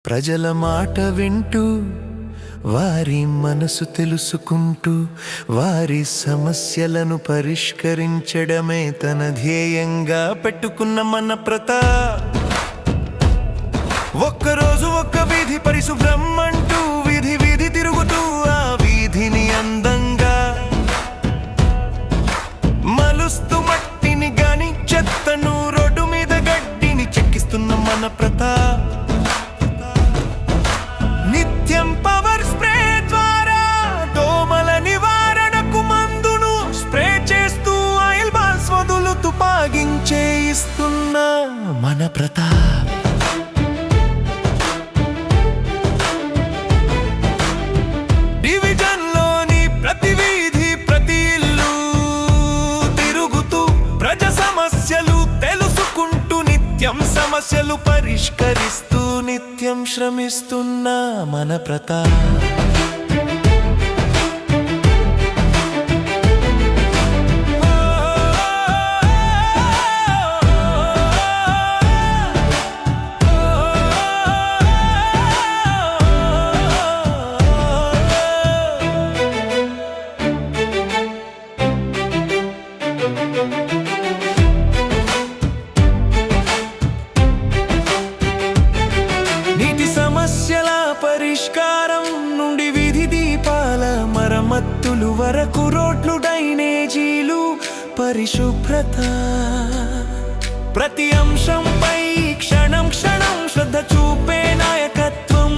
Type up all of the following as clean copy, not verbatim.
ప్రజల మాట వింటూ వారి మనసు తెలుసుకుంటూ వారి సమస్యలను పరిష్కరించడమే తన ధ్యేయంగా పెట్టుకున్న మన ప్రతాప్. ఒక్కరోజు ఒక్క వీధి పరిశుభ్రం అంటూ వీధి వీధి తిరుగుతూ ఆ వీధిని అందంగా మలుస్తూ మట్టిని గాని చెత్తను రోడ్డు మీద గడ్డిని చెక్కిస్తున్న మన ప్రతాప్. నిత్యం పవర్ స్ప్రే ద్వారా దోమల నివారణకు మందును స్ప్రే చేస్తూ ఆయిల్ బాల్స్ వదులుతూ పాగించే ఇస్తున్న మన ప్రతాప్. డివిజన్లోని ప్రతి వీధి ప్రతి ఇల్లు తిరుగుతూ ప్రజా సమస్యలు తెలుసుకుంటూ నిత్యం సమస్యలు పరిష్కరిస్తూ నిత్యం శ్రమిస్తున్న మన ప్రతాప్. సమస్యల పరిష్కారం నుండి వీధి దీపాల మరమ్మతులు వరకు రోడ్లు డ్రైనేజీలు పరిశుభ్రత ప్రతి అంశంపై క్షణం క్షణం శ్రద్ధ చూపే నాయకత్వం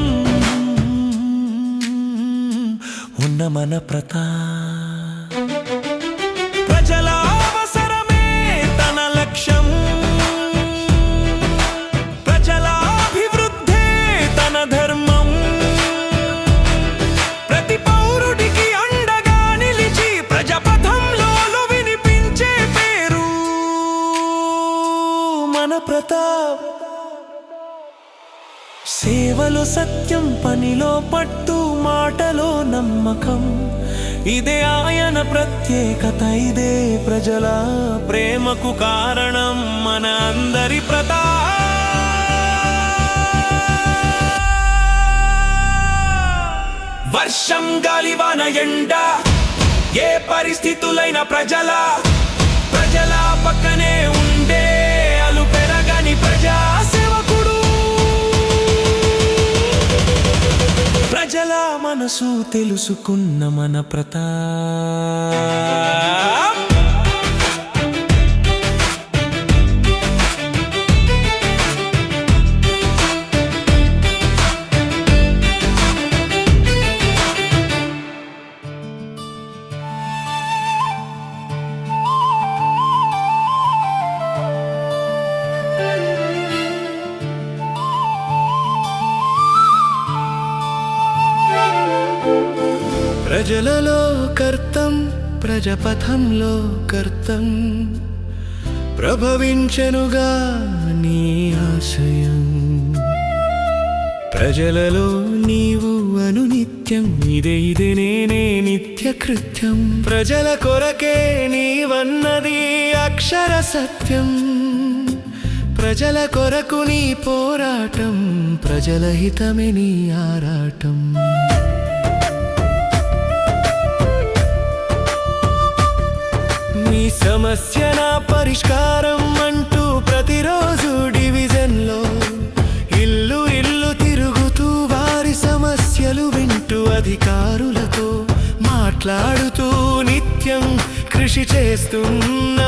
ఉన్న మన ప్రతాప్. ప్రజల అవసరమే తన లక్ష్యం, ప్రతాప్. సేవలో సత్యం, పనిలో పట్టు, మాటలో నమ్మకం, ఇదే ఆయన ప్రత్యేకత, ఇదే ప్రజల ప్రేమకు కారణం మన అందరి ప్రతాప్. వర్షం గాలివాన ఎండ ఏ పరిస్థితులైన ప్రజల పక్కనే ఉండే పెరగని ప్రజా సేవకుడు. ప్రజల మనసు తెలుసుకున్న మన ప్రతాప్. ప్రజలలో కర్తం, ప్రజపథంలో కర్తం, ప్రభవించెనుగా నీ ఆశయం. ప్రజలలో నీవు అనునిత్యం, ఇదే నేనే నిత్య కృత్యం. ప్రజల కొరకే నీవన్నది అక్షర సత్యం. ప్రజల కొరకు నీ పోరాటం, ప్రజల హితమే నీ ఆరాటం. నీ సమస్య నా పరిష్కారం అంటూ ప్రతిరోజు డివిజన్లో ఇల్లు ఇల్లు తిరుగుతూ వారి సమస్యలు వింటూ అధికారులతో మాట్లాడుతూ నిత్యం కృషి చేస్తున్న